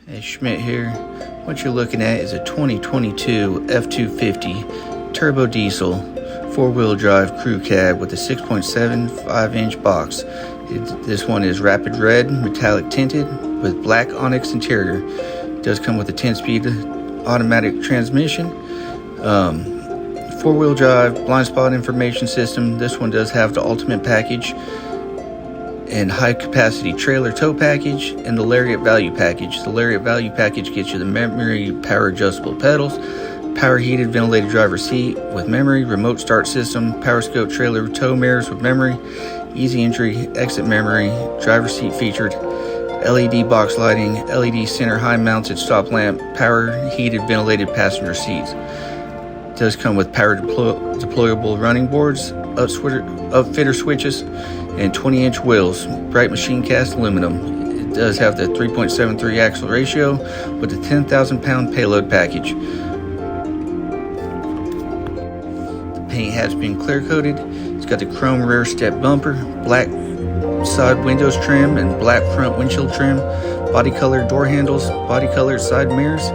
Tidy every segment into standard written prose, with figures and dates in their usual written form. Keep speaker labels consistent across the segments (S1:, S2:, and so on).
S1: Hey, Schmidt here. What you're looking at is a 2022 F-250 turbo diesel 4-wheel drive crew cab with a 6.75-inch box. This one is rapid red, metallic tinted with black onyx interior. It does come with a 10-speed automatic transmission. 4-wheel drive, blind spot information system. This one does have the ultimate package and high capacity trailer tow package and the Lariat value package. The Lariat value package gets you the memory power adjustable pedals, power heated ventilated driver seat with memory, remote start system, power scope trailer tow mirrors with memory, easy entry exit memory, driver seat featured, LED box lighting, LED center high mounted stop lamp, power heated ventilated passenger seats. It does come with power deployable running boards, upfitter switches, and 20-inch wheels, bright machine cast aluminum. It does have the 3.73 axle ratio with a 10,000 pound payload package. The paint has been clear coated. It's got the chrome rear step bumper, black side windows trim, and black front windshield trim, body colored door handles, body colored side mirrors,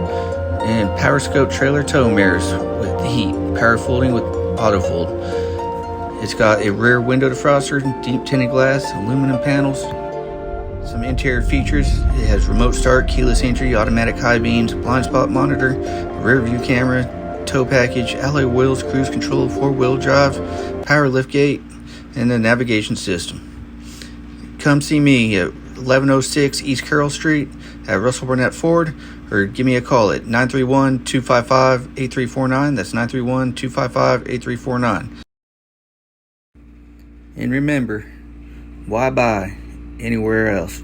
S1: and power scope trailer tow mirrors with the heat, power folding with auto fold. It's got a rear window defroster, deep tinted glass, aluminum panels, some interior features. It has remote start, keyless entry, automatic high beams, blind spot monitor, rear view camera, tow package, alloy wheels, cruise control, 4-wheel drive, power liftgate, and the navigation system. Come see me at 1106 East Carroll Street at Russell Burnett Ford, or give me a call at 931-255-8349. That's 931-255-8349. And remember, why buy anywhere else?